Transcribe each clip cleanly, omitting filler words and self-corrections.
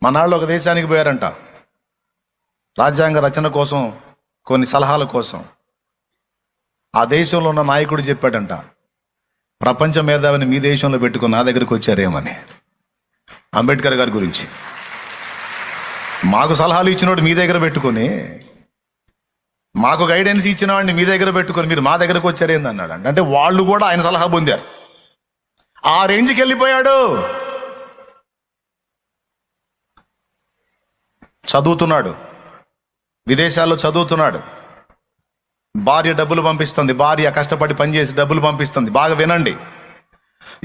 మనాళ్ళు ఒక దేశానికి పోయారంట, రాజ్యాంగ రచన కోసం, కొన్ని సలహాల కోసం. ఆ దేశంలో ఉన్న నాయకుడు చెప్పాడంట, ప్రపంచ మేధావిని మీ దేశంలో పెట్టుకుని నా దగ్గరికి వచ్చారేమని. అంబేద్కర్ గారి గురించి మాకు సలహాలు ఇచ్చినోడు మీ దగ్గర పెట్టుకొని, మాకు గైడెన్స్ ఇచ్చిన వాడిని మీ దగ్గర పెట్టుకొని మీరు మా దగ్గరకు వచ్చారేంది అన్నాడు. అంటే వాళ్ళు కూడా ఆయన సలహా పొందారు. ఆ రేంజ్కి వెళ్ళిపోయాడు. చదువుతున్నాడు, విదేశాల్లో చదువుతున్నాడు. భార్య డబ్బులు పంపిస్తుంది, భార్య కష్టపడి పనిచేసి డబ్బులు పంపిస్తుంది. బాగా వినండి,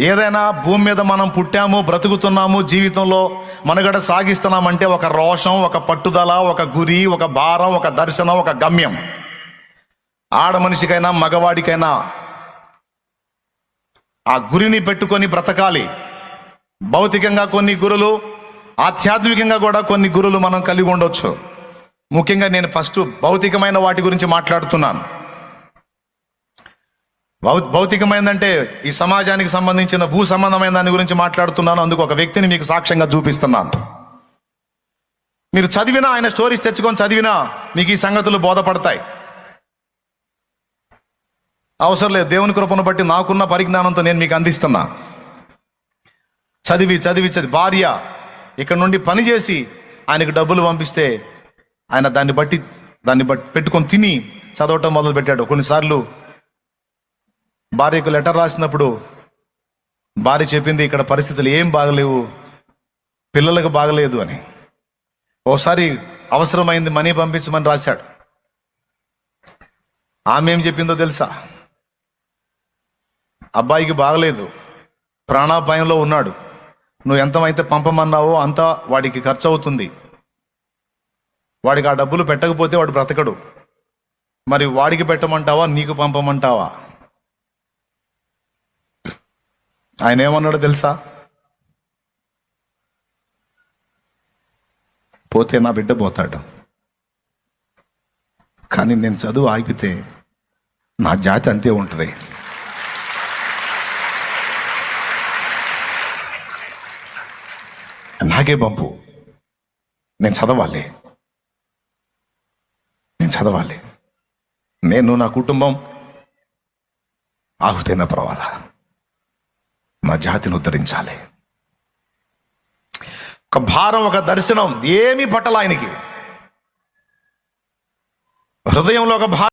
ఏదైనా భూమి మీద మనం పుట్టాము, బ్రతుకుతున్నాము, జీవితంలో మనుగడ సాగిస్తున్నామంటే ఒక రోషం, ఒక పట్టుదల, ఒక గురి, ఒక భారం, ఒక దర్శనం, ఒక గమ్యం. ఆడ మనిషికైనా మగవాడికైనా ఆ గురిని పెట్టుకొని బ్రతకాలి. భౌతికంగా కొన్ని గురులు, ఆధ్యాత్మికంగా కూడా కొన్ని గురులు మనం కలిగి ఉండొచ్చు. ముఖ్యంగా నేను ఫస్ట్ భౌతికమైన వాటి గురించి మాట్లాడుతున్నాను. భౌతికమైందంటే ఈ సమాజానికి సంబంధించిన భూ సంబంధమైన దాని గురించి మాట్లాడుతున్నాను. అందుకు ఒక వ్యక్తిని మీకు సాక్ష్యంగా చూపిస్తున్నాను. మీరు చదివినా, ఆయన స్టోరీస్ తెచ్చుకొని చదివినా మీకు ఈ సంగతులు బోధపడతాయి. అవసరం లేదు, దేవుని కృపను బట్టి నాకున్న పరిజ్ఞానంతో నేను మీకు అందిస్తున్నా. చదివి భార్య ఇక్కడ నుండి పని చేసి ఆయనకు డబ్బులు పంపిస్తే ఆయన దాన్ని బట్టి పెట్టుకొని తిని చదవటం మొదలు పెట్టాడు. కొన్నిసార్లు భార్యకు లెటర్ రాసినప్పుడు భార్య చెప్పింది, ఇక్కడ పరిస్థితులు ఏం బాగలేవు, పిల్లలకు బాగలేదు అని. ఓసారి అవసరమైంది, మనీ పంపించమని రాశాడు. ఆమె ఏం చెప్పిందో తెలుసా? అబ్బాయికి బాగలేదు, ప్రాణాపాయంలో ఉన్నాడు, నువ్వు ఎంతమైతే పంపమన్నావో అంత వాడికి ఖర్చు అవుతుంది, వాడికి ఆ డబ్బులు పెట్టకపోతే వాడు బ్రతకడు, మరి వాడికి పెట్టమంటావా నీకు పంపమంటావా? ఆయన ఏమన్నాడో తెలుసా? పోతే నా బిడ్డ పోతాడు, కానీ నేను చదువు ఆగితే నా జాతి అంతే ఉంటుంది. నాకే పంపు, నేను చదవాలి, నేను నా కుటుంబం ఆహుతైనా పర్వాలా, నా జాతిని ఉద్ధరించాలి. ఒక భారం, ఒక దర్శనం, ఏమీ పట్టల ఆయనకి. హృదయంలో ఒక భారం.